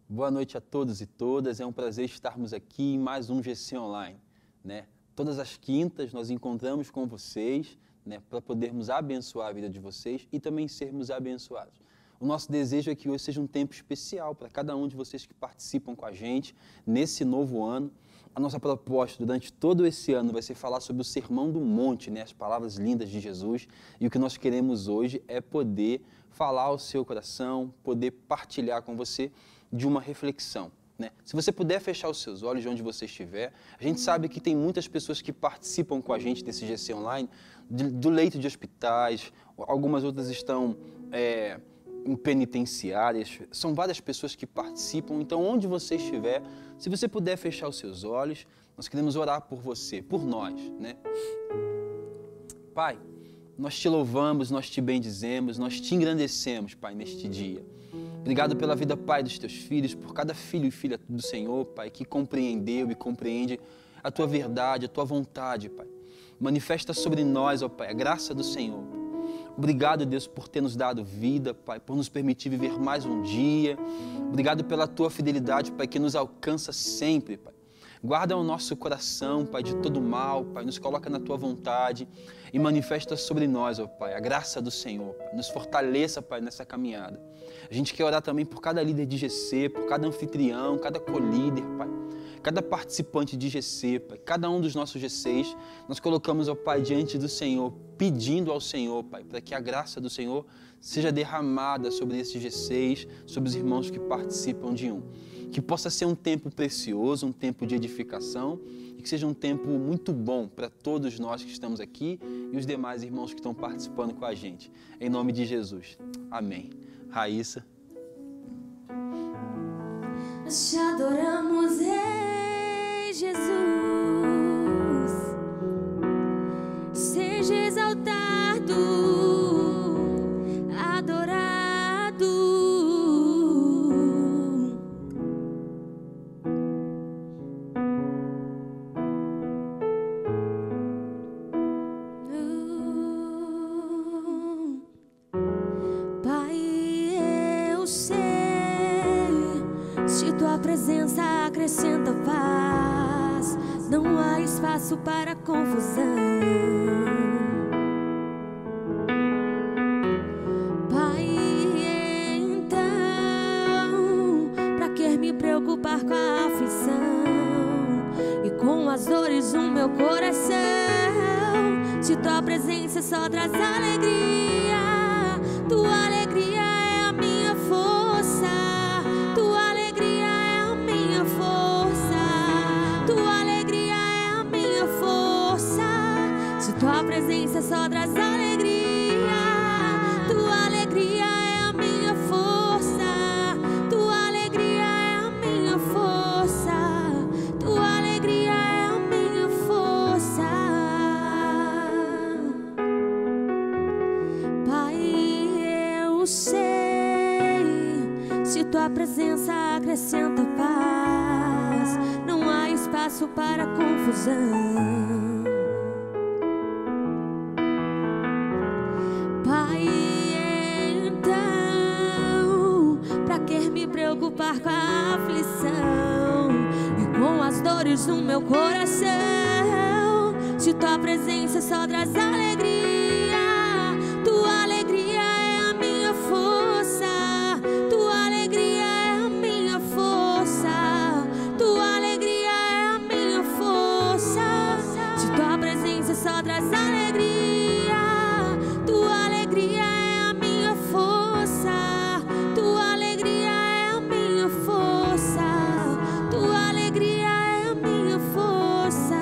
Boa noite a todos e todas, é um prazer estarmos aqui em mais um GC Online, né? Todas as quintas nós encontramos com vocês, né, para podermos abençoar a vida de vocês e também sermos abençoados. O nosso desejo é que hoje seja um tempo especial para cada um de vocês que participam com a gente nesse novo ano. A nossa proposta durante todo esse ano vai ser falar sobre o Sermão do Monte, né, as palavras lindas de Jesus, e o que nós queremos hoje é poder falar ao seu coração, poder partilhar com você de uma reflexão, né? Se você puder fechar os seus olhos de onde você estiver, a gente sabe que tem muitas pessoas que participam com a gente desse GC Online, do leito de hospitais, algumas outras estão em penitenciárias, são várias pessoas que participam, então onde você estiver, se você puder fechar os seus olhos, nós queremos orar por você, por nós, né? Pai, nós te louvamos, nós te bendizemos, nós te engrandecemos, Pai, neste dia. Obrigado pela vida, Pai, dos teus filhos, por cada filho e filha do Senhor, Pai, que compreendeu e compreende a tua verdade, a tua vontade, Pai. Manifesta sobre nós, ó Pai, a graça do Senhor. Obrigado, Deus, por ter nos dado vida, Pai, por nos permitir viver mais um dia. Obrigado pela tua fidelidade, Pai, que nos alcança sempre, Pai. Guarda o nosso coração, Pai, de todo mal, Pai, nos coloca na tua vontade e manifesta sobre nós, ó Pai, a graça do Senhor. Pai. Nos fortaleça, Pai, nessa caminhada. A gente quer orar também por cada líder de GC, por cada anfitrião, cada colíder, Pai, cada participante de GC, Pai, cada um dos nossos GCs, nós colocamos, ó Pai, diante do Senhor, pedindo ao Senhor, Pai, para que a graça do Senhor seja derramada sobre esses GCs, sobre os irmãos que participam de um. Que possa ser um tempo precioso, um tempo de edificação e que seja um tempo muito bom para todos nós que estamos aqui e os demais irmãos que estão participando com a gente. Em nome de Jesus. Amém. Raíssa. Nós te adoramos, Rei Jesus. Seja exaltado, adorado. Tua presença acrescenta paz, não há espaço para confusão. Pai, então, pra que me preocupar com a aflição e com as dores do meu coração? Se tua presença só traz alegria, tua alegria é a minha força. Tua presença só traz alegria, tua alegria é a minha força, tua alegria é a minha força, tua alegria é a minha força. Pai, eu sei, se tua presença acrescenta paz, não há espaço para confusão. Preocupar com a aflição e com as dores no meu coração. Se tua presença só traz alegria, tua alegria é a minha força, tua alegria é a minha força, tua alegria é a minha força. Se tua presença só traz alegria, tua alegria é a minha força, tua alegria é a minha força, tua alegria é a minha força.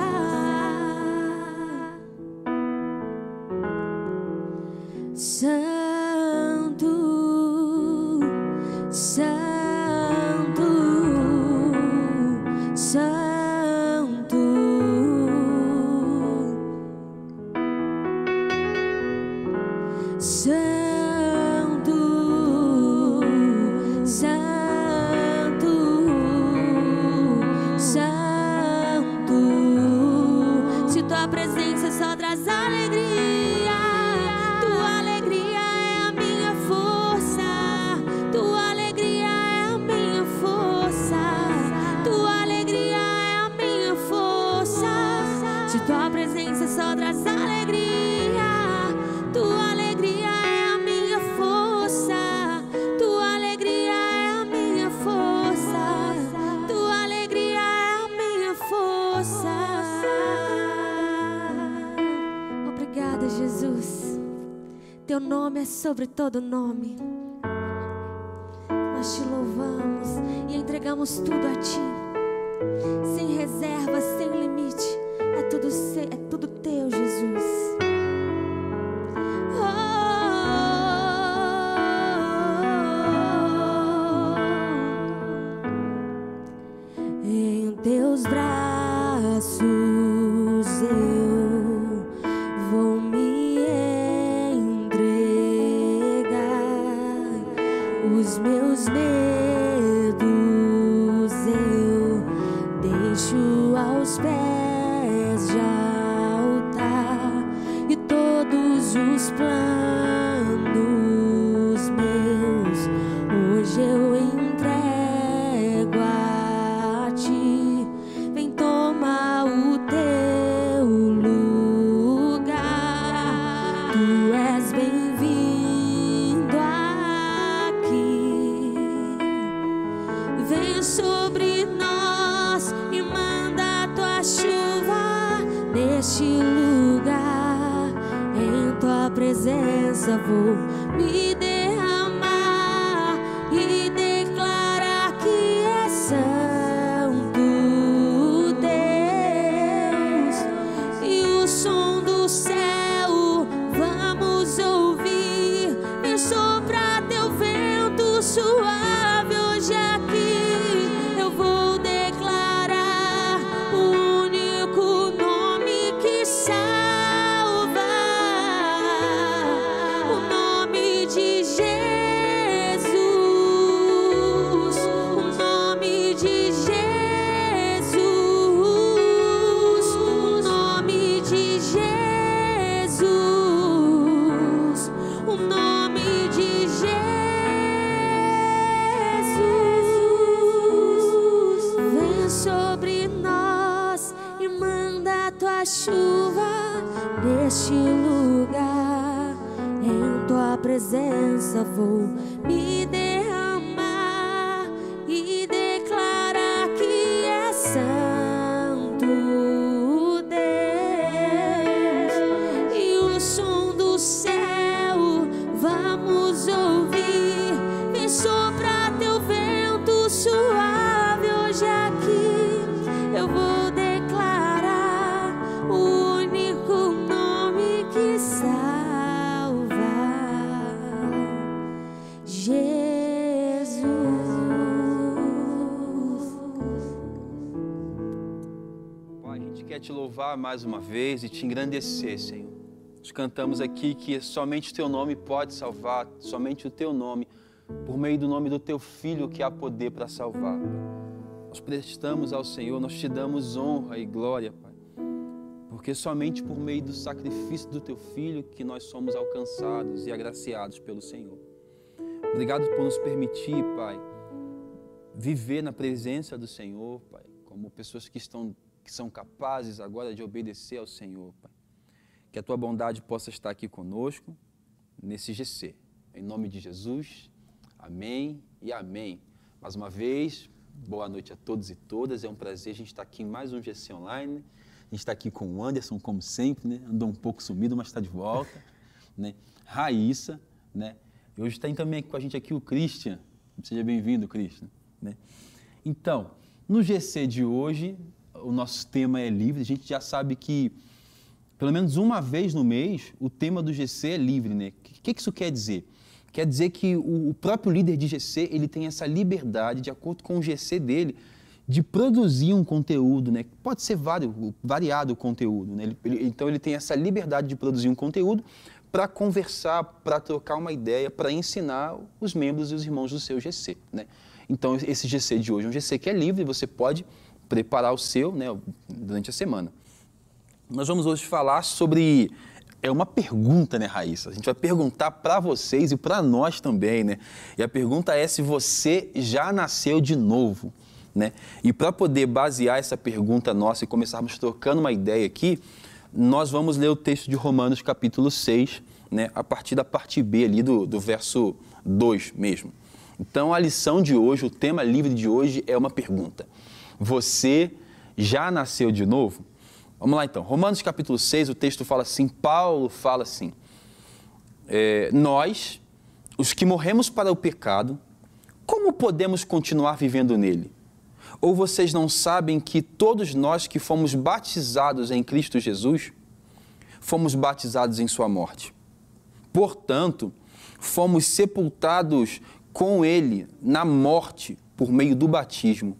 nome é sobre todo nome. Nós te louvamos e entregamos tudo a Ti, sem reserva, sem limite. É tudo Teu, Jesus. Em Teus braços eu vou me entregar. Os meus medos eu deixo aos pés de altar, e todos os planos meus hoje eu entrego a Ti. Vem tomar o Teu lugar. Tu és bem-vindo aqui. Vem sobre nós e manda a Tua chuva neste lugar. Em Tua presença vou me derramar e declarar que é santo Deus. E o som do céu vamos ouvir. Vem soprar Teu vento suave hoje aqui. Eu vou declarar o único nome que salva, o nome de Jesus, o nome de Jesus, o nome de Jesus, o nome de Jesus. Vem sobre nós e manda a Tua chuva neste lugar. Em Tua presença vou me derramar e declarar que é santo Deus. E o som do céu vamos ouvir. Vem soprar Teu vento suave hoje aqui. Eu vou declarar o único nome que salva, Jesus. Pai, a gente quer Te louvar mais uma vez e Te engrandecer, Senhor. Nós cantamos aqui que somente o Teu nome pode salvar, somente o Teu nome, por meio do nome do Teu Filho, que há poder para salvar. Nós prestamos ao Senhor, nós Te damos honra e glória, Pai, porque somente por meio do sacrifício do Teu Filho que nós somos alcançados e agraciados pelo Senhor. Obrigado por nos permitir, Pai, viver na presença do Senhor, Pai, como pessoas que são capazes agora de obedecer ao Senhor, Pai. Que a Tua bondade possa estar aqui conosco, nesse GC. Em nome de Jesus, amém e amém. Mais uma vez, boa noite a todos e todas. É um prazer a gente estar aqui em mais um GC Online. A gente está aqui com o Anderson, como sempre, né? Andou um pouco sumido, mas está de volta. Né? Raíssa, né? E hoje está também com a gente aqui o Christian. Seja bem-vindo, Christian. Né? Então, no GC de hoje, o nosso tema é livre. A gente já sabe que, pelo menos uma vez no mês, o tema do GC é livre, né? O que isso quer dizer? Quer dizer que o próprio líder de GC, ele tem essa liberdade, de acordo com o GC dele, de produzir um conteúdo, né? Pode ser variado o conteúdo, né? Então ele tem essa liberdade de produzir um conteúdo para conversar, para trocar uma ideia, para ensinar os membros e os irmãos do seu GC, né? Então esse GC de hoje é um GC que é livre, você pode preparar o seu, né, durante a semana. Nós vamos hoje falar sobre... É uma pergunta, né, Raíssa? A gente vai perguntar para vocês e para nós também, né? E a pergunta é se você já nasceu de novo, né? E para poder basear essa pergunta nossa e começarmos trocando uma ideia aqui, nós vamos ler o texto de Romanos capítulo 6, né? A partir da parte B ali do verso 2 mesmo. Então a lição de hoje, o tema livre de hoje é uma pergunta. Você já nasceu de novo? Vamos lá então, Romanos capítulo 6, o texto fala assim, Paulo fala assim: nós, os que morremos para o pecado, como podemos continuar vivendo nele? Ou vocês não sabem que todos nós que fomos batizados em Cristo Jesus, fomos batizados em sua morte? Portanto, fomos sepultados com ele na morte por meio do batismo,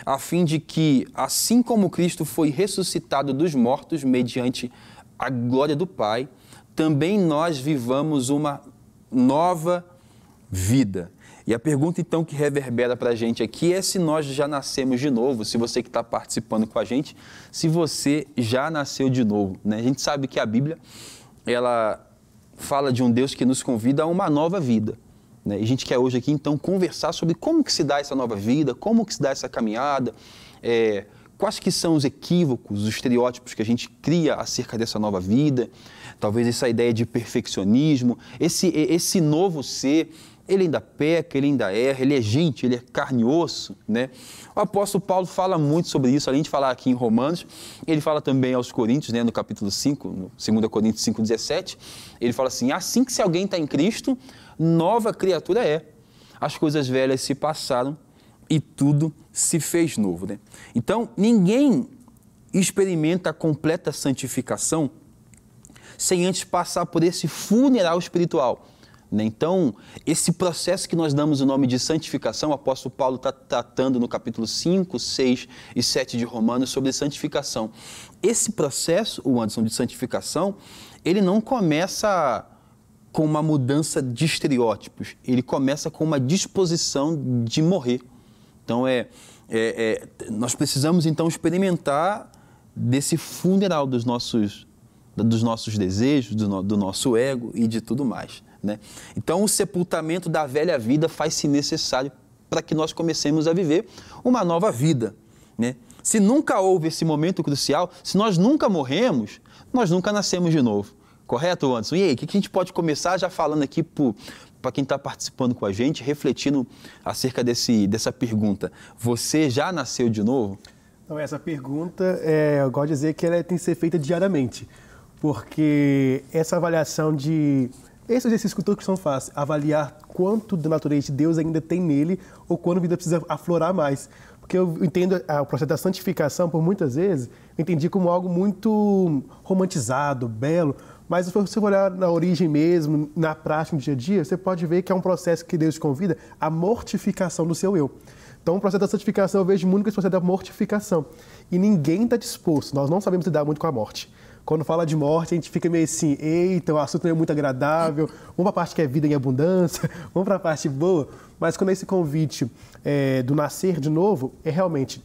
a fim de que, assim como Cristo foi ressuscitado dos mortos mediante a glória do Pai, também nós vivamos uma nova vida. E a pergunta, então, que reverbera para a gente aqui é se nós já nascemos de novo, se você que está participando com a gente, se você já nasceu de novo, né? A gente sabe que a Bíblia, ela fala de um Deus que nos convida a uma nova vida, né? E a gente quer hoje aqui, então, conversar sobre como que se dá essa nova vida, como que se dá essa caminhada, quais que são os equívocos, os estereótipos que a gente cria acerca dessa nova vida, talvez essa ideia de perfeccionismo, esse novo ser. Ele ainda peca, ele ainda erra, ele é gente, ele é carne e osso, né? O apóstolo Paulo fala muito sobre isso, além de falar aqui em Romanos, ele fala também aos Coríntios, né, no capítulo 5, no 2 Coríntios 5,17, ele fala assim que se alguém está em Cristo, nova criatura é. As coisas velhas se passaram e tudo se fez novo, né? Então, ninguém experimenta a completa santificação sem antes passar por esse funeral espiritual. Então, esse processo que nós damos o nome de santificação, o apóstolo Paulo está tratando no capítulo 5, 6 e 7 de Romanos sobre santificação. Esse processo, o Anderson, de santificação, ele não começa com uma mudança de estereótipos, ele começa com uma disposição de morrer. Então, nós precisamos, então, experimentar desse funeral dos nossos desejos, do nosso ego e de tudo mais, né? Então, o sepultamento da velha vida faz-se necessário para que nós comecemos a viver uma nova vida, né? Se nunca houve esse momento crucial, se nós nunca morremos, nós nunca nascemos de novo. Correto, Anderson? E aí, o que a gente pode começar já falando aqui para quem está participando com a gente, refletindo acerca dessa pergunta? Você já nasceu de novo? Então, essa pergunta, eu gosto de dizer que ela tem que ser feita diariamente, porque essa avaliação esse exercício que o cristão faz, avaliar quanto da natureza de Deus ainda tem nele ou quando a vida precisa aflorar mais. Porque eu entendo o processo da santificação, por muitas vezes, eu entendi como algo muito romantizado, belo, mas se você olhar na origem mesmo, na prática, no dia a dia, você pode ver que é um processo que Deus te convida à mortificação do seu eu. Então, o processo da santificação, eu vejo muito que esse processo da mortificação. E ninguém está disposto, nós não sabemos lidar muito com a morte. Quando fala de morte, a gente fica meio assim, eita, o assunto não é muito agradável, vamos para a parte que é vida em abundância, vamos para a parte boa. Mas quando esse convite do nascer de novo, realmente,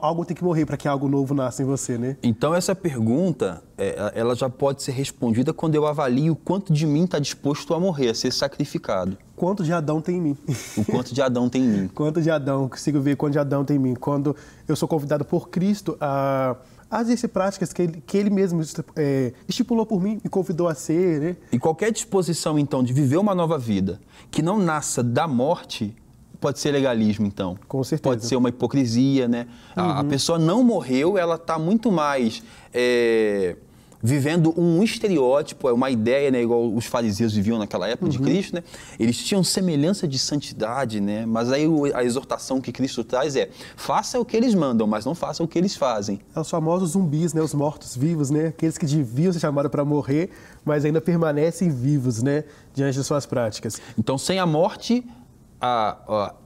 algo tem que morrer para que algo novo nasça em você, né? Então, essa pergunta, ela já pode ser respondida quando eu avalio o quanto de mim está disposto a morrer, a ser sacrificado. Quanto de Adão tem em mim? O quanto de Adão tem em mim. Quanto de Adão, consigo ver quanto de Adão tem em mim. Quando eu sou convidado por Cristo a exercer práticas que ele mesmo estipulou por mim, me convidou a ser, né? E qualquer disposição, então, de viver uma nova vida que não nasça da morte, pode ser legalismo, então. Com certeza. Pode ser uma hipocrisia, né? Uhum. A pessoa não morreu, ela está muito mais vivendo um estereótipo, uma ideia, né? Igual os fariseus viviam naquela época de Cristo, né? Eles tinham semelhança de santidade, né? Mas aí a exortação que Cristo traz faça o que eles mandam, mas não faça o que eles fazem. Os famosos zumbis, né? Os mortos-vivos, né? Aqueles que deviam ser chamados para morrer, mas ainda permanecem vivos, né? Diante das suas práticas. Então, sem a morte,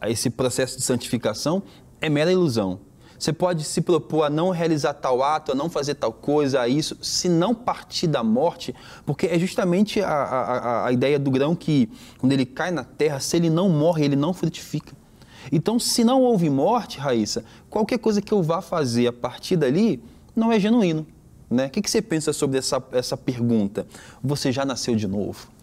esse processo de santificação é mera ilusão. Você pode se propor a não realizar tal ato, a não fazer tal coisa, a isso, se não partir da morte, porque é justamente a ideia do grão que, quando ele cai na terra, se ele não morre, ele não frutifica. Então, se não houve morte, Raíssa, qualquer coisa que eu vá fazer a partir dali não é genuíno, né? O que você pensa sobre essa pergunta? Você já nasceu de novo?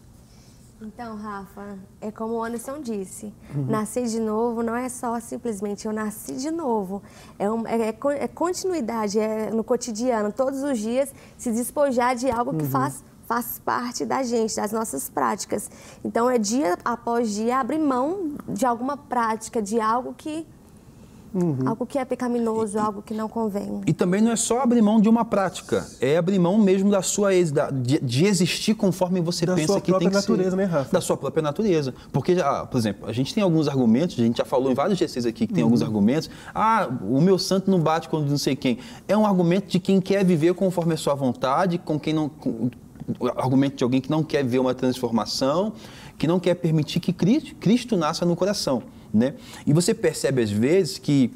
Então, Rafa, é como o Anderson disse, nascer de novo não é só simplesmente eu nasci de novo, é continuidade, é no cotidiano, todos os dias se despojar de algo que faz parte da gente, das nossas práticas. Então, é dia após dia abrir mão de alguma prática, de algo que algo que é pecaminoso, algo que não convém. E também não é só abrir mão de uma prática, é abrir mão mesmo da sua de existir conforme você pensa que tem que ser. Da sua própria natureza, né, Rafa? Da sua própria natureza. Porque, por exemplo, a gente tem alguns argumentos, a gente já falou em vários GCs aqui que tem alguns argumentos. O meu santo não bate com não sei quem. É um argumento de quem quer viver conforme a sua vontade, com quem não... O argumento de alguém que não quer ver uma transformação, que não quer permitir que Cristo nasça no coração, né? E você percebe às vezes que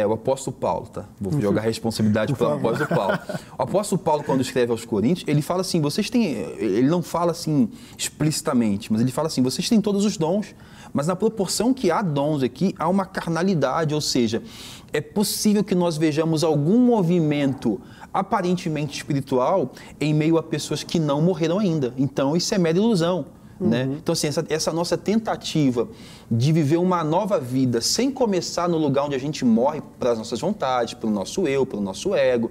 o apóstolo Paulo, tá? Vou jogar a responsabilidade para o apóstolo Paulo. O apóstolo Paulo, quando escreve aos Coríntios, ele fala assim, ele não fala assim explicitamente, mas ele fala assim, vocês têm todos os dons, mas na proporção que há dons aqui, há uma carnalidade, ou seja, é possível que nós vejamos algum movimento aparentemente espiritual em meio a pessoas que não morreram ainda. Então, isso é mera ilusão. Né? Então, assim, essa nossa tentativa de viver uma nova vida sem começar no lugar onde a gente morre para as nossas vontades, para o nosso eu, para o nosso ego,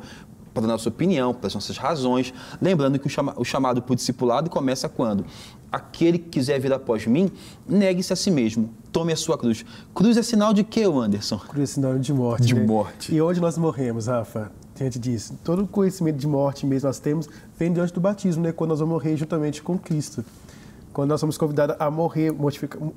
para a nossa opinião, para as nossas razões. Lembrando que o chamado por discipulado começa quando? Aquele que quiser vir após mim, negue-se a si mesmo, tome a sua cruz. Cruz é sinal de quê, Anderson? Cruz é sinal de morte. De né? morte. E onde nós morremos, Rafa? Diante disso, todo o conhecimento de morte mesmo nós temos vem diante do batismo, né? Quando nós vamos morrer juntamente com Cristo. Quando nós somos convidados a morrer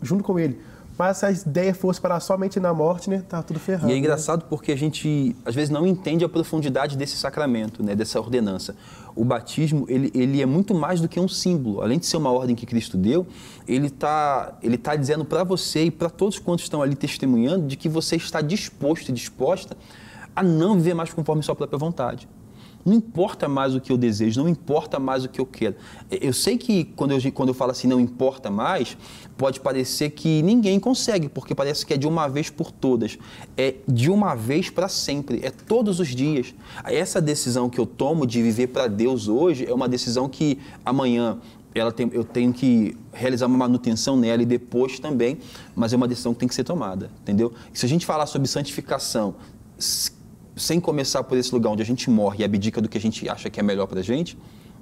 junto com Ele. Mas se a ideia fosse parar somente na morte, né? Tá tudo ferrado. E é engraçado porque a gente, às vezes, não entende a profundidade desse sacramento, né? Dessa ordenança. O batismo, ele é muito mais do que um símbolo. Além de ser uma ordem que Cristo deu, ele tá dizendo para você e para todos quantos estão ali testemunhando de que você está disposto e disposta a não viver mais conforme sua própria vontade. Não importa mais o que eu desejo, não importa mais o que eu quero. Eu sei que quando eu falo assim, não importa mais, pode parecer que ninguém consegue, porque parece que é de uma vez por todas. É de uma vez para sempre, é todos os dias. Essa decisão que eu tomo de viver para Deus hoje é uma decisão que amanhã eu tenho que realizar uma manutenção nela e depois também, mas é uma decisão que tem que ser tomada, entendeu? E se a gente falar sobre santificação, sem começar por esse lugar onde a gente morre e abdica do que a gente acha que é melhor para a gente,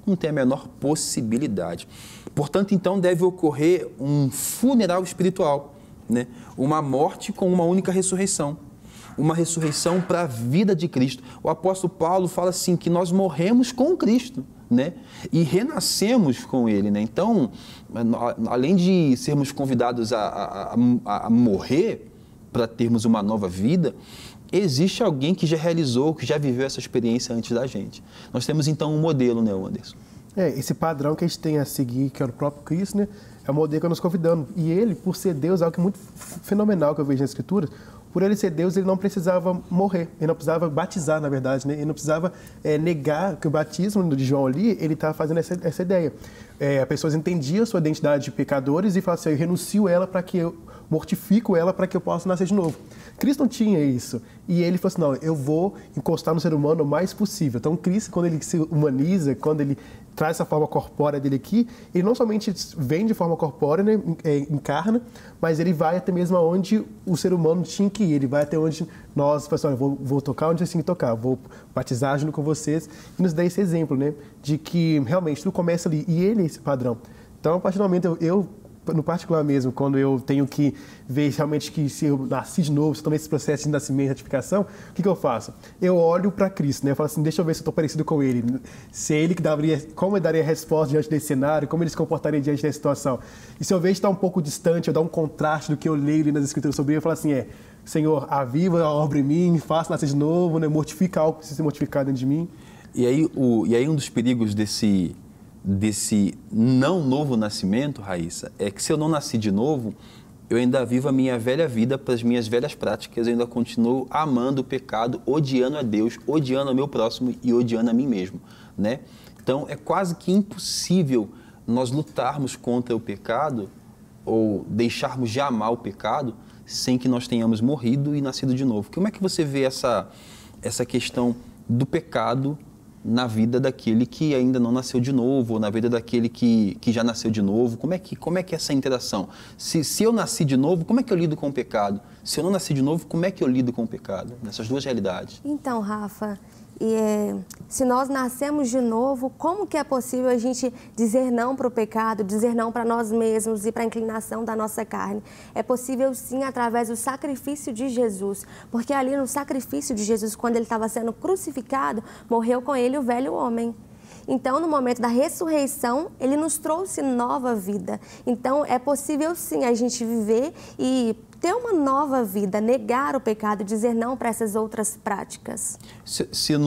não tem a menor possibilidade. Portanto, então, deve ocorrer um funeral espiritual, né? Uma morte com uma única ressurreição. Uma ressurreição para a vida de Cristo. O apóstolo Paulo fala assim, que nós morremos com Cristo, né? E renascemos com Ele, né? Então, além de sermos convidados a morrer para termos uma nova vida, existe alguém que já realizou, que já viveu essa experiência antes da gente. Nós temos, então, um modelo, né, Anderson? Esse padrão que a gente tem a seguir, que é o próprio Cristo, né, é o modelo que está nos convidando. E ele, por ser Deus, é algo muito fenomenal que eu vejo nas Escrituras. Por ele ser Deus, ele não precisava morrer, ele não precisava batizar, na verdade, né? Ele não precisava negar que o batismo de João ali, ele estava fazendo essa ideia. As pessoas entendiam a sua identidade de pecadores e falavam assim, eu renuncio ela para que eu mortifico ela para que eu possa nascer de novo. Cristo não tinha isso. E ele falou assim, não, eu vou encostar no ser humano o mais possível. Então, Cristo, quando ele se humaniza, quando ele traz essa forma corpórea dele aqui, ele não somente vem de forma corpórea, né, encarna, mas ele vai até mesmo aonde o ser humano tinha que ir. Ele vai até onde nós, pessoal, eu vou tocar onde eu tinha que tocar, vou batizar junto com vocês. E nos dá esse exemplo, né, de que realmente tudo começa ali. E ele é esse padrão. Então, a partir do momento, eu no particular mesmo, quando eu tenho que ver realmente que se eu nasci de novo, se eu tomei esse processo de nascimento e ratificação, o que eu faço? Eu olho para Cristo, né? Eu falo assim, deixa eu ver se eu estou parecido com Ele. Se é Ele que daria, como ele daria resposta diante desse cenário, como Ele se comportaria diante dessa situação. E se eu vejo que está um pouco distante, eu dou um contraste do que eu leio ali nas Escrituras sobre Ele, eu falo assim, Senhor, aviva a obra em mim, faça nascer de novo, né? Mortifica algo que precisa ser mortificado dentro de mim. E aí um dos perigos desse não novo nascimento, Raíssa, é que se eu não nasci de novo, eu ainda vivo a minha velha vida para as minhas velhas práticas, eu ainda continuo amando o pecado, odiando a Deus, odiando ao meu próximo e odiando a mim mesmo, né? Então, é quase que impossível nós lutarmos contra o pecado ou deixarmos de amar o pecado sem que nós tenhamos morrido e nascido de novo. Como é que você vê essa questão do pecado na vida daquele que ainda não nasceu de novo, ou na vida daquele que já nasceu de novo? Como é que é essa interação? Se eu nasci de novo, como é que eu lido com o pecado? Se eu não nasci de novo, como é que eu lido com o pecado? Nessas duas realidades. Então, Rafa, se nós nascemos de novo, como que é possível a gente dizer não para o pecado, dizer não para nós mesmos e para a inclinação da nossa carne? É possível sim através do sacrifício de Jesus, porque ali no sacrifício de Jesus, quando ele estava sendo crucificado, morreu com ele o velho homem. Então, no momento da ressurreição, ele nos trouxe nova vida. Então, é possível sim a gente viver e ter uma nova vida, negar o pecado, dizer não para essas outras práticas. Se eu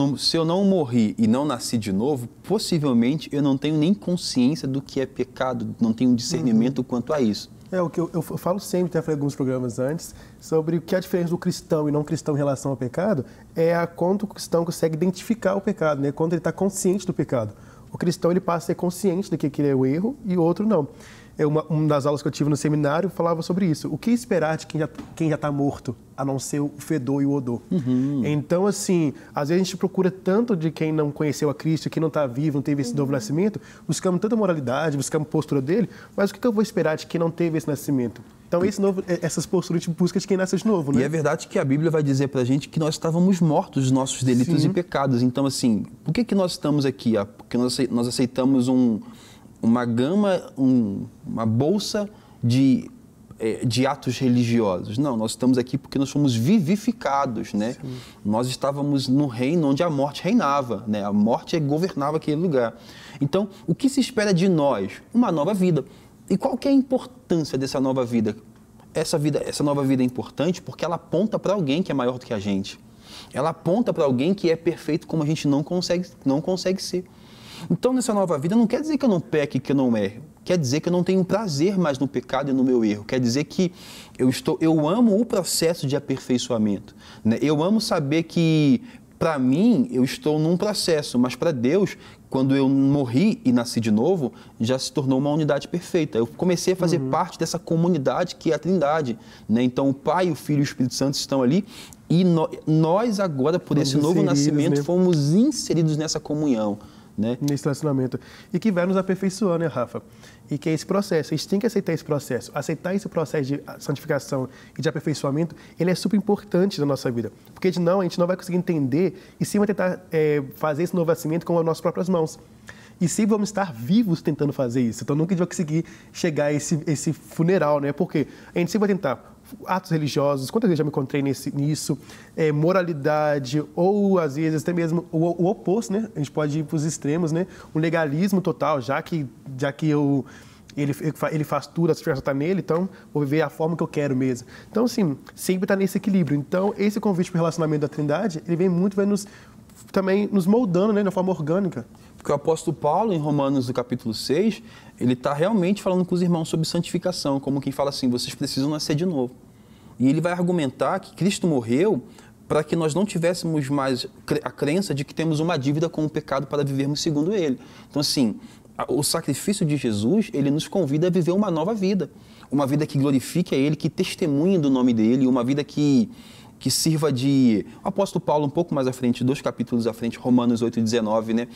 não morri e não nasci de novo, possivelmente eu não tenho nem consciência do que é pecado, não tenho discernimento quanto a isso. É o que eu falo sempre, até falei alguns programas antes, sobre o que é a diferença do cristão e não cristão em relação ao pecado, é a quanto o cristão consegue identificar o pecado, né? Quando ele está consciente do pecado. O cristão ele passa a ser consciente de que é o erro e o outro não. Uma das aulas que eu tive no seminário falava sobre isso. O que esperar de quem já está morto, a não ser o fedor e o odor? Então, assim, às vezes a gente procura tanto de quem não conheceu a Cristo, quem não está vivo, não teve esse novo nascimento, buscamos tanta moralidade, buscamos postura dele, mas o que eu vou esperar de quem não teve esse nascimento? Então, essas posturas a gente busca de quem nasce de novo, né? E é verdade que a Bíblia vai dizer pra gente que nós estávamos mortos dos nossos delitos e pecados. Então, assim, por que nós estamos aqui? Porque nós aceitamos uma gama, uma bolsa de atos religiosos. Não, nós estamos aqui porque nós fomos vivificados, né? Sim. Nós estávamos no reino onde a morte reinava, né? A morte governava aquele lugar. Então, o que se espera de nós? Uma nova vida. E qual que é a importância dessa nova vida? Essa nova vida é importante porque ela aponta para alguém que é maior do que a gente. Ela aponta para alguém que é perfeito como a gente não consegue ser. Então, nessa nova vida, não quer dizer que eu não peque, que eu não erro. Quer dizer que eu não tenho prazer mais no pecado e no meu erro. Quer dizer que eu amo o processo de aperfeiçoamento, né? Eu amo saber que, para mim, eu estou num processo, mas para Deus, quando eu morri e nasci de novo, já se tornou uma unidade perfeita. Eu comecei a fazer parte dessa comunidade que é a Trindade, né? Então, o Pai, o Filho e o Espírito Santo estão ali. E nós agora, por esse novo nascimento, né, fomos inseridos nessa comunhão, né? Nesse relacionamento. E que vai nos aperfeiçoando, né, Rafa? E que é esse processo. A gente tem que aceitar esse processo. Aceitar esse processo de santificação e de aperfeiçoamento, ele é super importante na nossa vida. Porque senão a gente não vai conseguir entender e sim vai tentar fazer esse novo nascimento com as nossas próprias mãos. E sim vamos estar vivos tentando fazer isso. Então nunca a gente vai conseguir chegar a esse funeral, né? Porque a gente sempre vai tentar atos religiosos, quantas vezes já me encontrei nisso, moralidade, ou às vezes até mesmo o oposto, né? A gente pode ir para os extremos, né? Um legalismo total, já que ele faz tudo, a satisfação está nele, então vou viver a forma que eu quero mesmo. Então, assim, sempre está nesse equilíbrio. Então, esse convite para o relacionamento da Trindade, ele vai também nos moldando, né? De uma forma orgânica. Porque o apóstolo Paulo, em Romanos, no capítulo 6, ele está realmente falando com os irmãos sobre santificação, como quem fala assim, vocês precisam nascer de novo. E ele vai argumentar que Cristo morreu para que nós não tivéssemos mais a crença de que temos uma dívida com o pecado para vivermos segundo ele. Então, assim, o sacrifício de Jesus, ele nos convida a viver uma nova vida. Uma vida que glorifique a ele, que testemunhe do nome dele, uma vida que sirva de... O apóstolo Paulo, um pouco mais à frente, 2 capítulos à frente, Romanos 8:19, né?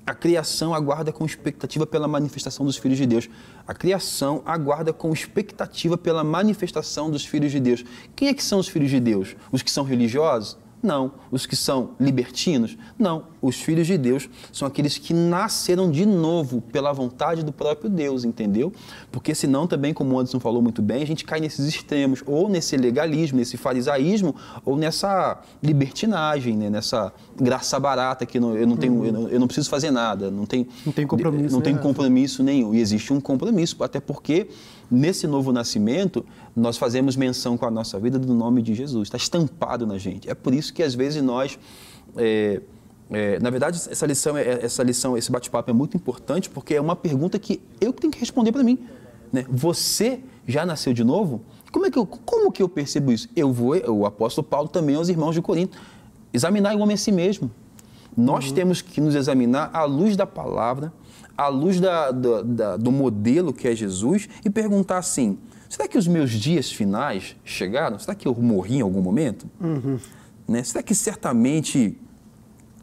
A criação aguarda com expectativa pela manifestação dos filhos de Deus. A criação aguarda com expectativa pela manifestação dos filhos de Deus. Quem é que são os filhos de Deus? Os que são religiosos? Não. Os que são libertinos? Não. Os filhos de Deus são aqueles que nasceram de novo pela vontade do próprio Deus, entendeu? Porque senão também, como o Anderson falou muito bem, a gente cai nesses extremos, ou nesse legalismo, nesse farisaísmo, ou nessa libertinagem, né? Nessa graça barata que eu não preciso fazer nada, não tem compromisso, não tem compromisso nenhum. E existe um compromisso, até porque nesse novo nascimento, nós fazemos menção com a nossa vida do nome de Jesus. Está estampado na gente. É por isso que, às vezes, nós... na verdade, essa lição, esse bate-papo é muito importante, porque é uma pergunta que eu tenho que responder para mim, né? Você já nasceu de novo? Como que eu percebo isso? O apóstolo Paulo também aos irmãos de Corinto, examinar o homem a si mesmo. Nós temos que nos examinar à luz da palavra, à luz do modelo que é Jesus, e perguntar assim, será que os meus dias finais chegaram? Será que eu morri em algum momento? Né? Será que certamente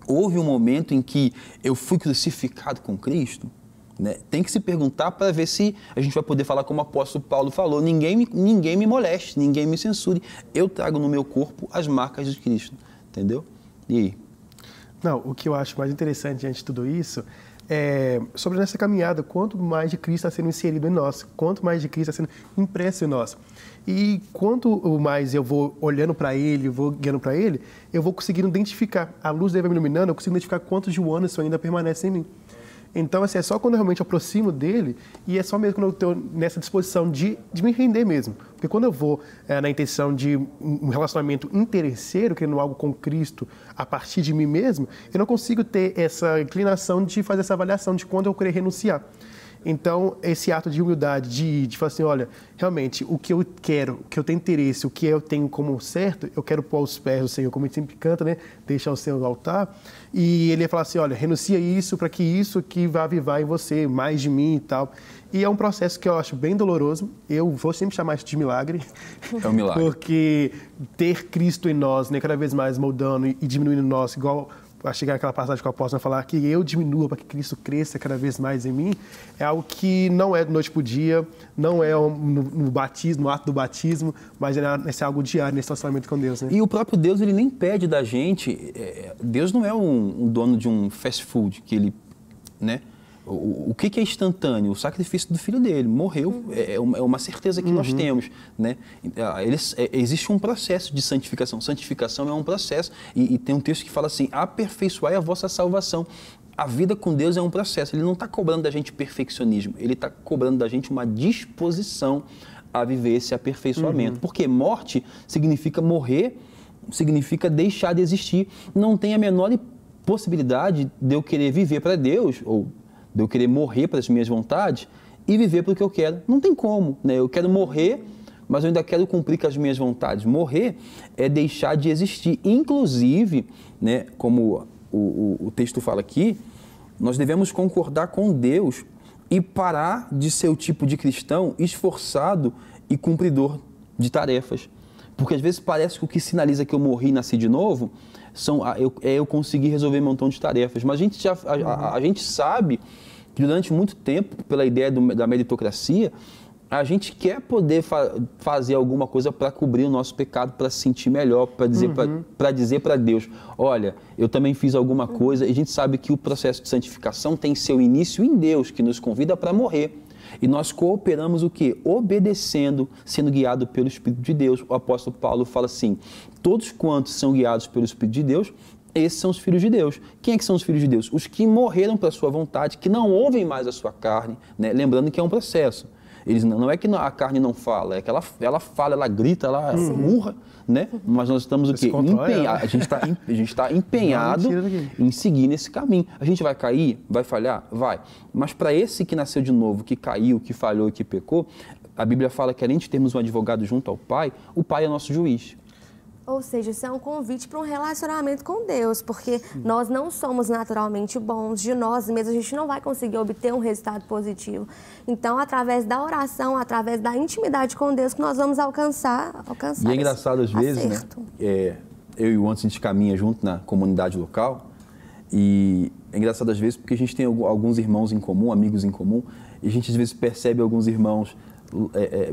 houve um momento em que eu fui crucificado com Cristo? Né? Tem que se perguntar para ver se a gente vai poder falar como o apóstolo Paulo falou, ninguém me moleste, ninguém me censure, eu trago no meu corpo as marcas de Cristo, entendeu? E aí? Não, o que eu acho mais interessante diante de tudo isso é sobre nessa caminhada, quanto mais de Cristo está sendo inserido em nós, quanto mais de Cristo está sendo impresso em nós. E quanto mais eu vou olhando para Ele, vou guiando para Ele, eu vou conseguindo identificar. A luz dele vai me iluminando, eu consigo identificar quantos de Anderson ainda permanecem em mim. Então, assim, é só quando eu realmente aproximo dele e é só mesmo quando eu estou nessa disposição de me render mesmo. Porque quando eu vou na intenção de um relacionamento interesseiro, querendo algo com Cristo a partir de mim mesmo, eu não consigo ter essa inclinação de fazer essa avaliação de quando eu querer renunciar. Então, esse ato de humildade, de falar assim, olha, realmente, o que eu quero, o que eu tenho interesse, o que eu tenho como certo, eu quero pôr aos pés do Senhor, como a gente sempre canta, né? Deixar o Senhor no altar. E ele ia falar assim, olha, renuncia isso para que isso aqui vá avivar em você, mais de mim e tal. E é um processo que eu acho bem doloroso. Eu vou sempre chamar isso de milagre. É um milagre. Porque ter Cristo em nós, né, cada vez mais moldando e diminuindo em nós, igual a chegar naquela passagem que o apóstolo falar que eu diminua para que Cristo cresça cada vez mais em mim, é algo que não é de noite para o dia, não é no batismo, no ato do batismo, mas é algo diário nesse relacionamento com Deus. Né? E o próprio Deus, ele nem pede da gente, Deus não é um dono de um fast food, que ele, né? O que é instantâneo? O sacrifício do filho dele, morreu, é uma certeza que nós temos, né? Existe um processo de santificação. Santificação é um processo e tem um texto que fala assim, aperfeiçoai a vossa salvação. A vida com Deus é um processo, ele não está cobrando da gente perfeccionismo, ele está cobrando da gente uma disposição a viver esse aperfeiçoamento. Porque morte significa morrer, significa deixar de existir. Não tem a menor possibilidade de eu querer viver para Deus, ou de eu querer morrer para as minhas vontades e viver para o que eu quero. Não tem como, né? Eu quero morrer, mas eu ainda quero cumprir com as minhas vontades. Morrer é deixar de existir. Inclusive, né, como o texto fala aqui, nós devemos concordar com Deus e parar de ser o tipo de cristão esforçado e cumpridor de tarefas. Porque às vezes parece que o que sinaliza que eu morri e nasci de novo eu conseguir resolver um montão de tarefas. Mas a gente sabe que durante muito tempo, pela ideia da meritocracia, a gente quer poder fazer alguma coisa para cobrir o nosso pecado, para se sentir melhor, para dizer para Deus, olha, eu também fiz alguma coisa. E a gente sabe que o processo de santificação tem seu início em Deus, que nos convida para morrer. E nós cooperamos o quê? Obedecendo, sendo guiado pelo Espírito de Deus. O apóstolo Paulo fala assim, todos quantos são guiados pelo Espírito de Deus, esses são os filhos de Deus. Quem é que são os filhos de Deus? Os que morreram para a sua vontade, que não ouvem mais a sua carne, né? Lembrando que é um processo. Não é que a carne não fala, é que ela fala, ela grita, ela urra, né? Mas nós estamos o quê? A gente está empenhado em seguir nesse caminho. A gente vai cair? Vai falhar? Vai. Mas para esse que nasceu de novo, que caiu, que falhou e que pecou, a Bíblia fala que além de termos um advogado junto ao Pai, o Pai é nosso juiz. Ou seja, isso é um convite para um relacionamento com Deus, porque nós não somos naturalmente bons, de nós mesmos a gente não vai conseguir obter um resultado positivo. Então, através da oração, através da intimidade com Deus, que nós vamos alcançar E é engraçado às vezes, né? Eu e o Anderson, a gente caminha junto na comunidade local, e é engraçado às vezes porque a gente tem alguns irmãos em comum, amigos em comum, e a gente às vezes percebe alguns irmãos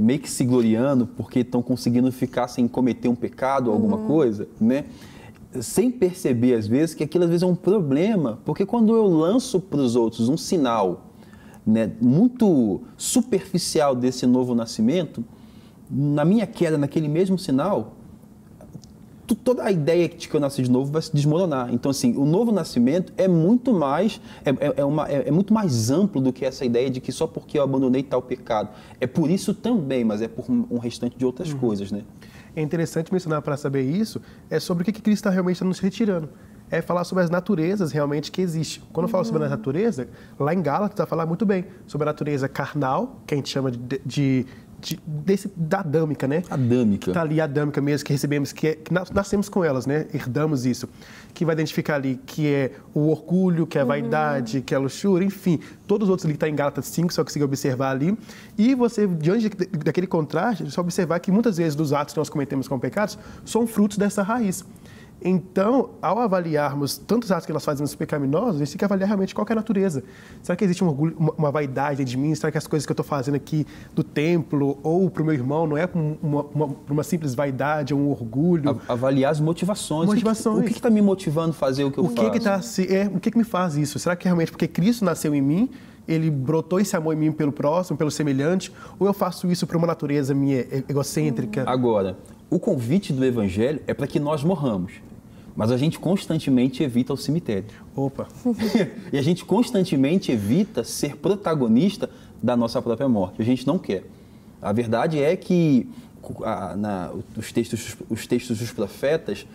meio que se gloriando porque estão conseguindo ficar sem cometer um pecado ou alguma coisa, né? Sem perceber, às vezes, que aquilo às vezes é um problema, porque quando eu lanço para os outros um sinal, né, muito superficial desse novo nascimento, na minha queda, naquele mesmo sinal, toda a ideia de que eu nasci de novo vai se desmoronar. Então, assim, o novo nascimento é muito mais, muito mais amplo do que essa ideia de que só porque eu abandonei tal pecado. É por isso também, mas é por um restante de outras coisas, né? É interessante mencionar para saber isso, é sobre o que Cristo está realmente nos retirando. É falar sobre as naturezas realmente que existem. Quando eu falo sobre a natureza, lá em Gálatas vai falar muito bem sobre a natureza carnal, que a gente chama da adâmica, né? Adâmica. Está ali a adâmica mesmo, que recebemos, que nascemos com elas, né? Herdamos isso. Que vai identificar ali que é o orgulho, que é a vaidade, que é a luxúria, enfim. Todos os outros ali que estão em Gálatas 5, só consegue observar ali. E você, diante daquele contraste, só observar que muitas vezes dos atos que nós cometemos como pecados são frutos dessa raiz. Então, ao avaliarmos tantos atos que nós fazemos pecaminosos, a gente tem que avaliar realmente qual que é a natureza. Será que existe um orgulho, uma vaidade dentro de mim? Será que as coisas que eu estou fazendo aqui do templo ou para o meu irmão não é por uma simples vaidade ou um orgulho? Avaliar as motivações. Motivações. O que está me motivando a fazer o que eu faço? O que me faz isso? Será que realmente porque Cristo nasceu em mim, ele brotou esse amor em mim pelo próximo, pelo semelhante, ou eu faço isso por uma natureza minha egocêntrica? Agora, o convite do Evangelho é para que nós morramos. Mas a gente constantemente evita o cemitério. Opa! E a gente constantemente evita ser protagonista da nossa própria morte. A gente não quer. A verdade é que os textos dos profetas,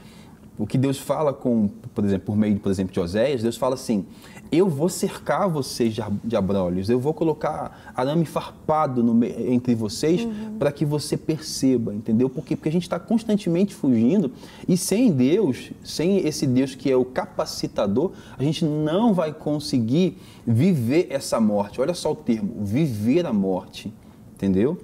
o que Deus fala por exemplo, por meio, por exemplo, de Oséias, Deus fala assim: eu vou cercar vocês de abrolhos, eu vou colocar arame farpado entre vocês para que você perceba, entendeu? Porque a gente está constantemente fugindo e sem Deus, sem esse Deus que é o capacitador, a gente não vai conseguir viver essa morte. Olha só o termo, viver a morte, entendeu?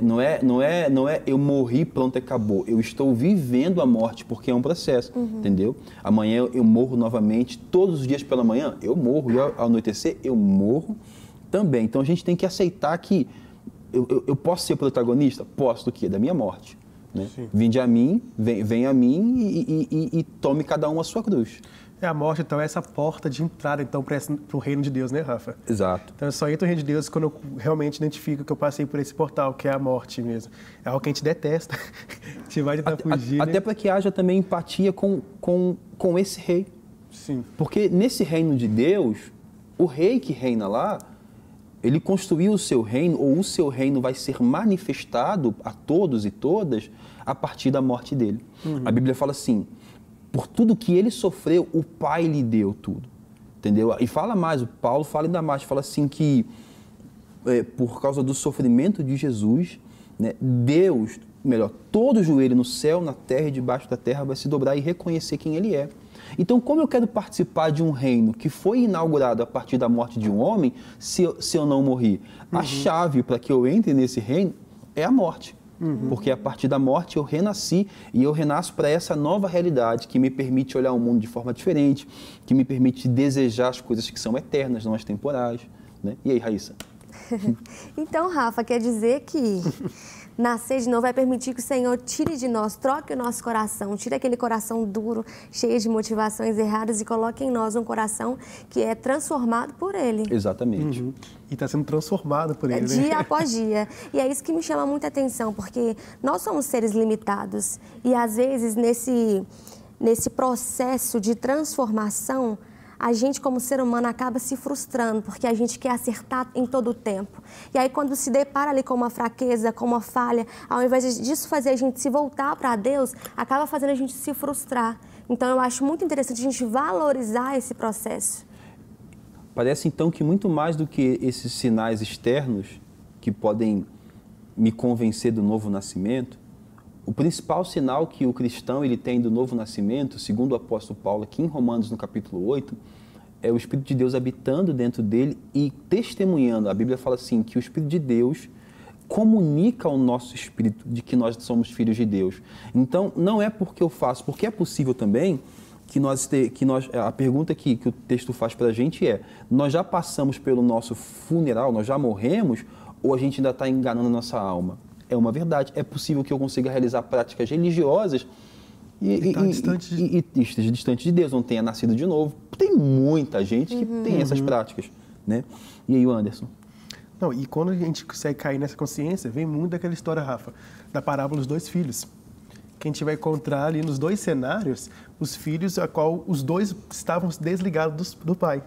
Não é eu morri, pronto, acabou. Eu estou vivendo a morte, porque é um processo, entendeu? Amanhã eu morro novamente, todos os dias pela manhã eu morro, e ao anoitecer eu morro também. Então a gente tem que aceitar que eu posso ser protagonista? Posso do quê? Da minha morte. Né? Vinde a mim, vem a mim e tome cada um a sua cruz. A morte, então, é essa porta de entrada, então, para o reino de Deus, né, Rafa? Exato. Então, eu só entro no reino de Deus quando eu realmente identifico que eu passei por esse portal, que é a morte mesmo. É algo que a gente detesta, a gente vai tentar fugir. Até para que haja também empatia com esse rei. Sim. Porque nesse reino de Deus, o rei que reina lá, ele construiu o seu reino, ou o seu reino vai ser manifestado a todos e todas a partir da morte dele. A Bíblia fala assim: por tudo que ele sofreu, o Pai lhe deu tudo, entendeu? E fala mais, o Paulo fala ainda mais, fala assim que por causa do sofrimento de Jesus, né, Deus, todo joelho no céu, na terra e debaixo da terra vai se dobrar e reconhecer quem ele é. Então, como eu quero participar de um reino que foi inaugurado a partir da morte de um homem, se eu não morri? A chave para que eu entre nesse reino é a morte. Porque a partir da morte eu renasci e eu renasço para essa nova realidade que me permite olhar o mundo de forma diferente, que me permite desejar as coisas que são eternas, não as temporais. Né? E aí, Raíssa? Então, Rafa, quer dizer que nascer de novo vai permitir que o Senhor tire de nós, troque o nosso coração, tire aquele coração duro, cheio de motivações erradas e coloque em nós um coração que é transformado por Ele. Exatamente. E está sendo transformado por Ele, dia após dia. E é isso que me chama muita atenção, porque nós somos seres limitados e, às vezes, nesse processo de transformação, a gente, como ser humano, acaba se frustrando, porque a gente quer acertar em todo o tempo. E aí, quando se depara ali com uma fraqueza, com uma falha, ao invés disso fazer a gente se voltar para Deus, acaba fazendo a gente se frustrar. Então, eu acho muito interessante a gente valorizar esse processo. Parece, então, que muito mais do que esses sinais externos que podem me convencer do novo nascimento, o principal sinal que o cristão ele tem do novo nascimento, segundo o apóstolo Paulo, aqui em Romanos, no capítulo 8, é o Espírito de Deus habitando dentro dele e testemunhando. A Bíblia fala assim, que o Espírito de Deus comunica ao nosso espírito de que nós somos filhos de Deus. Então, não é porque eu faço, porque é possível também a pergunta que o texto faz para a gente é: nós já passamos pelo nosso funeral, nós já morremos, ou a gente ainda está enganando a nossa alma? É uma verdade. É possível que eu consiga realizar práticas religiosas e esteja distante de Deus, não tenha nascido de novo. Tem muita gente que tem essas práticas, né? E aí, o Anderson? Não, e quando a gente consegue cair nessa consciência, vem muito daquela história, Rafa, da parábola dos dois filhos. Que a gente vai encontrar ali nos dois cenários os filhos a qual os dois estavam desligados do pai.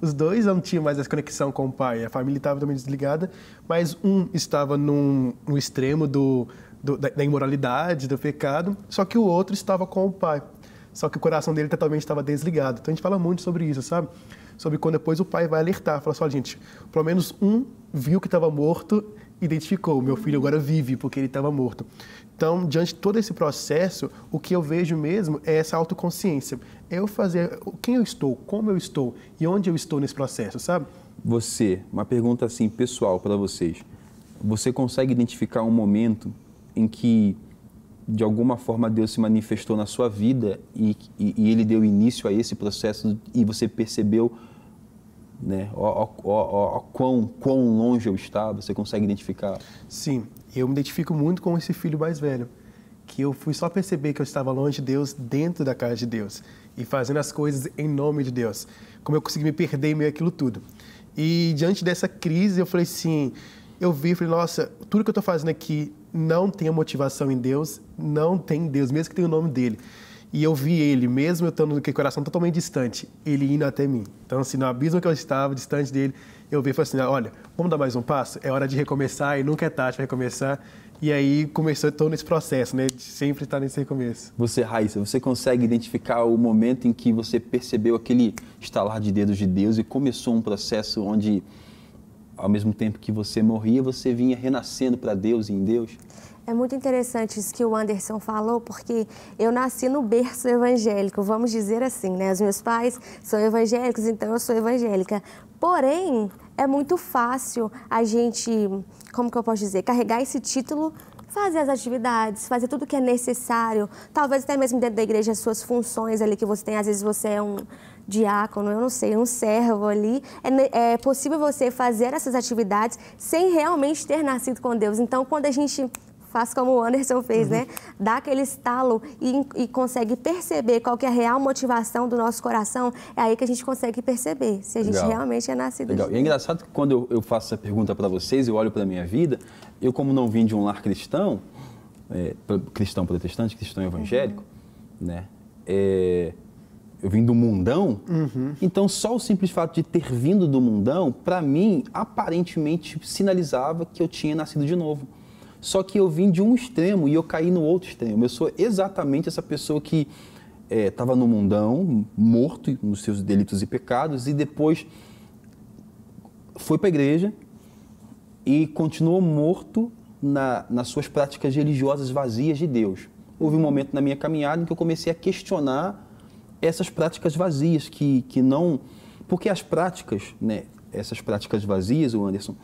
Os dois não tinham mais essa conexão com o pai, a família estava também desligada, mas um estava no extremo da imoralidade, do pecado, só que o outro estava com o pai. Só que o coração dele totalmente estava desligado. Então a gente fala muito sobre isso, sabe? Sobre quando depois o pai vai alertar, fala assim: olha, gente, pelo menos um viu que estava morto, identificou, meu filho agora vive porque ele estava morto. Então, diante de todo esse processo, o que eu vejo mesmo é essa autoconsciência. É eu fazer quem eu estou, como eu estou e onde eu estou nesse processo, sabe? Uma pergunta assim, pessoal para vocês. Você consegue identificar um momento em que de alguma forma Deus se manifestou na sua vida e Ele deu início a esse processo e você percebeu, né, quão longe eu estava? Você consegue identificar? Sim, eu me identifico muito com esse filho mais velho, que eu fui só perceber que eu estava longe de Deus dentro da casa de Deus e fazendo as coisas em nome de Deus. Como eu consegui me perder em meio àquilo tudo. E diante dessa crise eu falei assim, eu falei, nossa, tudo que eu estou fazendo aqui não tem a motivação em Deus, não tem Deus, mesmo que tenha o nome dele. E eu vi ele, mesmo eu estando com o coração totalmente distante, ele indo até mim. Então, assim, no abismo que eu estava, distante dele, eu vi e falei assim, olha, vamos dar mais um passo? É hora de recomeçar e nunca é tarde para recomeçar. E aí começou todo esse processo, né, de sempre estar nesse recomeço. Você, Raíssa, você consegue identificar o momento em que você percebeu aquele estalar de dedos de Deus e começou um processo onde, ao mesmo tempo que você morria, você vinha renascendo para Deus e em Deus? É muito interessante isso que o Anderson falou, porque eu nasci no berço evangélico, vamos dizer assim, né? Os meus pais são evangélicos, então eu sou evangélica. Porém, é muito fácil a gente, como que eu posso dizer, carregar esse título, fazer as atividades, fazer tudo que é necessário, talvez até mesmo dentro da igreja as suas funções ali que você tem, às vezes você é um diácono, eu não sei, um servo ali, é possível você fazer essas atividades sem realmente ter nascido com Deus. Então, quando a gente faz como o Anderson fez, né? Dá aquele estalo e consegue perceber qual que é a real motivação do nosso coração, é aí que a gente consegue perceber se a gente realmente é nascido de Deus. E é engraçado que quando eu faço essa pergunta para vocês, eu olho para a minha vida, eu como não vim de um lar cristão, cristão protestante, cristão evangélico, né? Eu vim do mundão, então só o simples fato de ter vindo do mundão, para mim, aparentemente sinalizava que eu tinha nascido de novo. Só que eu vim de um extremo e eu caí no outro extremo. Eu sou exatamente essa pessoa que estava no mundão, morto nos seus delitos e pecados, e depois foi para a igreja e continuou morto nas suas práticas religiosas vazias de Deus. Houve um momento na minha caminhada em que eu comecei a questionar essas práticas vazias, que não... Porque as práticas, né, essas práticas vazias, o Anderson,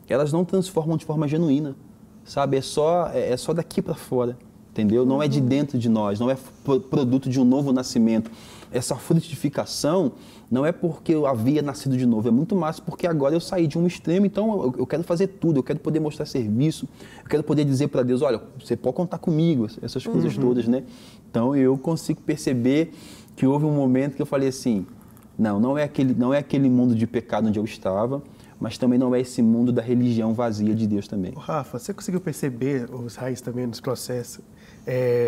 elas não transformam de forma genuína. Sabe, é só daqui para fora, entendeu? Não é de dentro de nós, não é produto de um novo nascimento. Essa frutificação não é porque eu havia nascido de novo, é muito mais porque agora eu saí de um extremo, então eu quero fazer tudo, eu quero poder mostrar serviço, eu quero poder dizer para Deus, olha, você pode contar comigo, essas coisas todas, né? Então eu consigo perceber que houve um momento que eu falei assim, não é aquele mundo de pecado onde eu estava, mas também não é esse mundo da religião vazia de Deus também. Rafa, você conseguiu perceber, os Raiz também nos processos,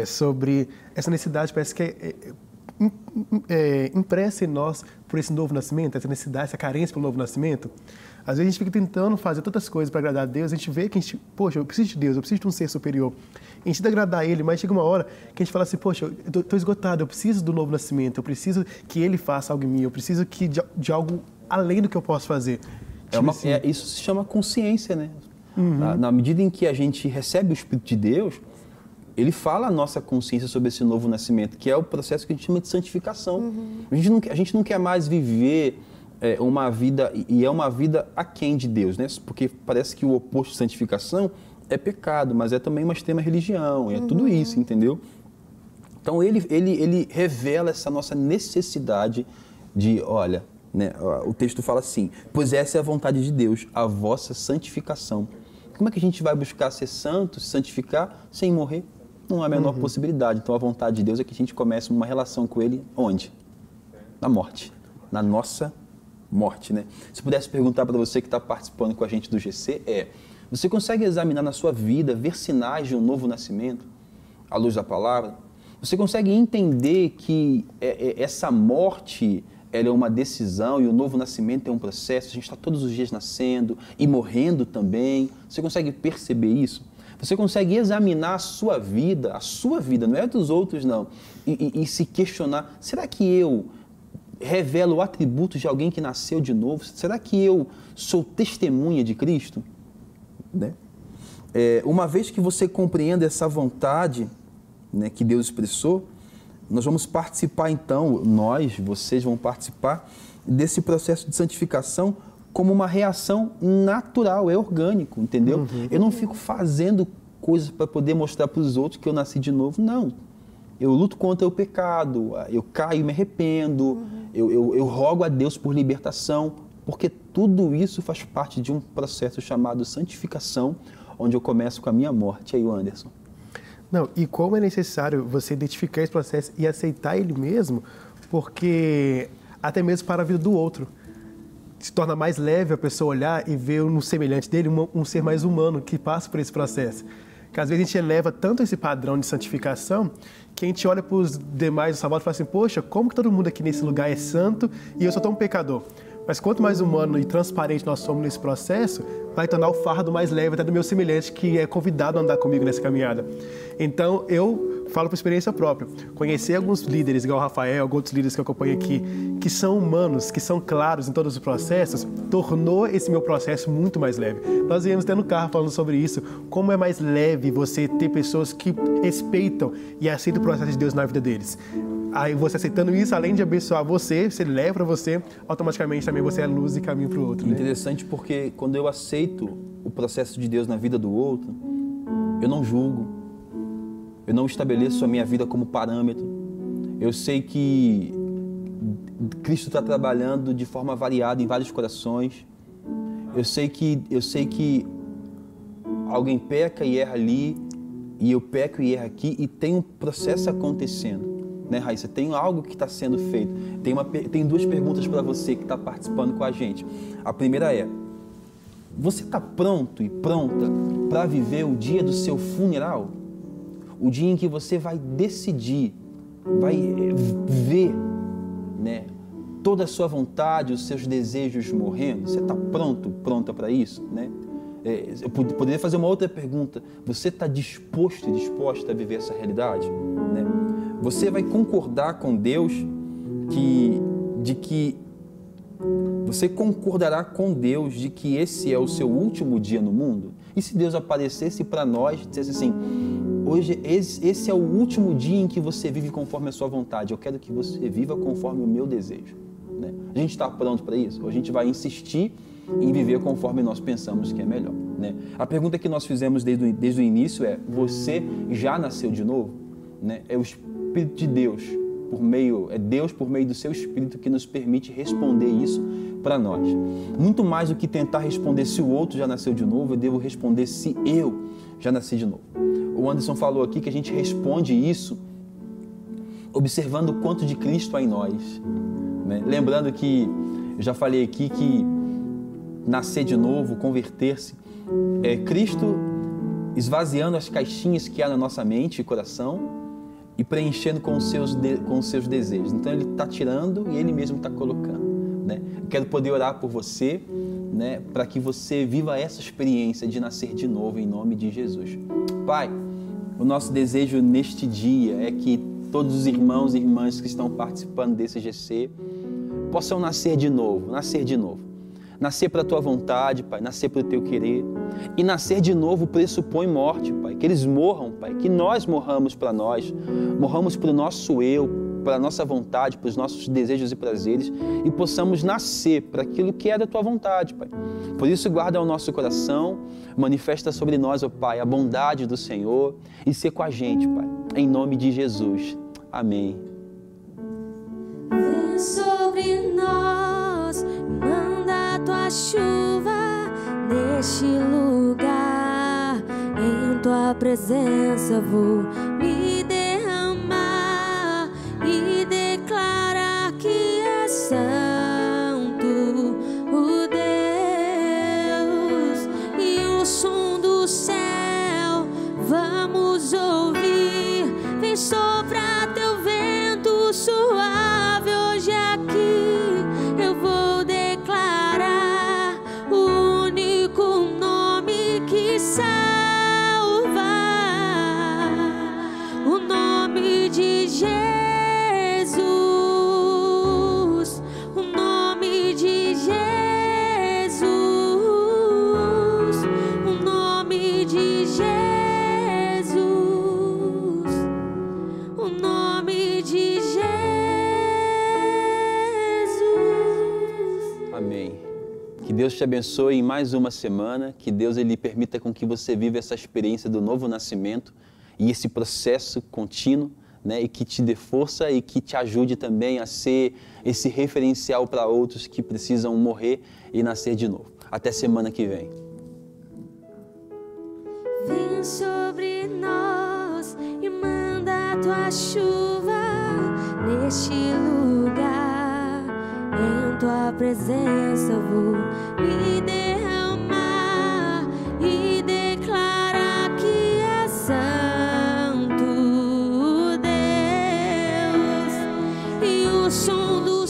sobre essa necessidade, parece que impressa em nós por esse novo nascimento, essa necessidade, essa carência pelo novo nascimento? Às vezes a gente fica tentando fazer tantas coisas para agradar a Deus, a gente vê que poxa, eu preciso de Deus, eu preciso de um ser superior. A gente tenta agradar Ele, mas chega uma hora que a gente fala assim, poxa, eu estou esgotado, eu preciso do novo nascimento, eu preciso que Ele faça algo em mim, eu preciso de algo além do que eu posso fazer. Isso se chama consciência, né? Na medida em que a gente recebe o Espírito de Deus, ele fala a nossa consciência sobre esse novo nascimento, que é o processo que a gente chama de santificação. A gente não quer mais viver uma vida, e é uma vida aquém de Deus, né? Porque parece que o oposto de santificação é pecado, mas é também uma extrema religião, é tudo isso, entendeu? Então ele revela essa nossa necessidade de, olha... Né? O texto fala assim, pois essa é a vontade de Deus, a vossa santificação. Como é que a gente vai buscar ser santo, se santificar, sem morrer? Não há a menor possibilidade. Então a vontade de Deus é que a gente comece uma relação com Ele, onde? Na morte, na nossa morte. Né? Se pudesse perguntar para você que está participando com a gente do GC, você consegue examinar na sua vida, ver sinais de um novo nascimento, à luz da palavra? Você consegue entender que essa morte... ela é uma decisão e o novo nascimento é um processo, a gente está todos os dias nascendo e morrendo também. Você consegue perceber isso? Você consegue examinar a sua vida, não é dos outros não, e se questionar, será que eu revelo atributos de alguém que nasceu de novo? Será que eu sou testemunha de Cristo? Né? Uma vez que você compreende essa vontade, né, que Deus expressou, nós vamos participar então, vocês vão participar desse processo de santificação como uma reação natural, é orgânico, entendeu? Eu não fico fazendo coisas para poder mostrar para os outros que eu nasci de novo. Não. Eu luto contra o pecado, eu caio e me arrependo, eu rogo a Deus por libertação, porque tudo isso faz parte de um processo chamado santificação, onde eu começo com a minha morte. Aí, o Anderson. Não, e como é necessário você identificar esse processo e aceitar ele mesmo, porque até mesmo para a vida do outro. Se torna mais leve a pessoa olhar e ver no semelhante dele um ser mais humano que passa por esse processo. Que às vezes a gente eleva tanto esse padrão de santificação que a gente olha para os demais do sábado e fala assim, poxa, como que todo mundo aqui nesse lugar é santo e eu sou tão pecador? Mas quanto mais humano e transparente nós somos nesse processo, vai tornar o fardo mais leve até do meu semelhante que é convidado a andar comigo nessa caminhada. Então, eu falo por experiência própria. Conhecer alguns líderes, igual o Rafael, alguns outros líderes que eu acompanho aqui, que são humanos, que são claros em todos os processos, tornou esse meu processo muito mais leve. Nós viemos até no carro falando sobre isso, como é mais leve você ter pessoas que respeitam e aceitam o processo de Deus na vida deles. Aí você aceitando isso, além de abençoar você, se ele leva para você, automaticamente também você é luz e caminho para o outro. Né? Interessante porque quando eu aceito o processo de Deus na vida do outro, eu não julgo, eu não estabeleço a minha vida como parâmetro. Eu sei que Cristo está trabalhando de forma variada em vários corações. Eu sei que alguém peca e erra ali, e eu peco e erro aqui, e tem um processo acontecendo. Né, Raíssa? Tem algo que está sendo feito. Tem duas perguntas para você que está participando com a gente. A primeira é, você está pronto e pronta para viver o dia do seu funeral? O dia em que você vai decidir, vai ver, né, toda a sua vontade, os seus desejos morrendo? Você está pronto, pronta para isso? Né? Eu poderia fazer uma outra pergunta. Você está disposto e disposta a viver essa realidade? Né? Você vai concordar com Deus você concordará com Deus de que esse é o seu último dia no mundo? E se Deus aparecesse para nós e dissesse assim, hoje esse é o último dia em que você vive conforme a sua vontade, eu quero que você viva conforme o meu desejo. Né? A gente está pronto para isso? Ou a gente vai insistir em viver conforme nós pensamos que é melhor? Né? A pergunta que nós fizemos desde o início é, você já nasceu de novo? Né? É o Espírito de Deus, Deus por meio do seu Espírito que nos permite responder isso para nós. Muito mais do que tentar responder se o outro já nasceu de novo, eu devo responder se eu já nasci de novo. O Anderson falou aqui que a gente responde isso observando o quanto de Cristo há em nós. Né? Lembrando que, eu já falei aqui que nascer de novo, converter-se, é Cristo esvaziando as caixinhas que há na nossa mente e coração e preenchendo com os seus desejos. Então Ele está tirando e Ele mesmo está colocando. Né? Eu quero poder orar por você, né, para que você viva essa experiência de nascer de novo em nome de Jesus. Pai, o nosso desejo neste dia é que todos os irmãos e irmãs que estão participando desse GC possam nascer de novo, nascer para a Tua vontade, Pai, nascer para o Teu querer. E nascer de novo pressupõe morte, Pai, que eles morram, Pai, que nós morramos para nós, morramos para o nosso eu, para a nossa vontade, para os nossos desejos e prazeres, e possamos nascer para aquilo que é da Tua vontade, Pai. Por isso, guarda o nosso coração, manifesta sobre nós, ó Pai, a bondade do Senhor e ser com a gente, Pai, em nome de Jesus. Amém. Vem sobre nós, manda a Tua chuva neste lugar, em Tua presença vou me derramar e declarar que é santo o Deus, e o som do céu vamos ouvir. Vem soprar Teu vento suave hoje aqui, eu vou declarar o único nome que salva. Que Deus te abençoe em mais uma semana, que Deus ele permita com que você viva essa experiência do novo nascimento e esse processo contínuo, né, e que te dê força e que te ajude também a ser esse referencial para outros que precisam morrer e nascer de novo. Até semana que vem. Vem sobre nós e manda a tua chuva neste lugar. Em tua presença eu vou me derramar e declarar que é santo Deus. E o som do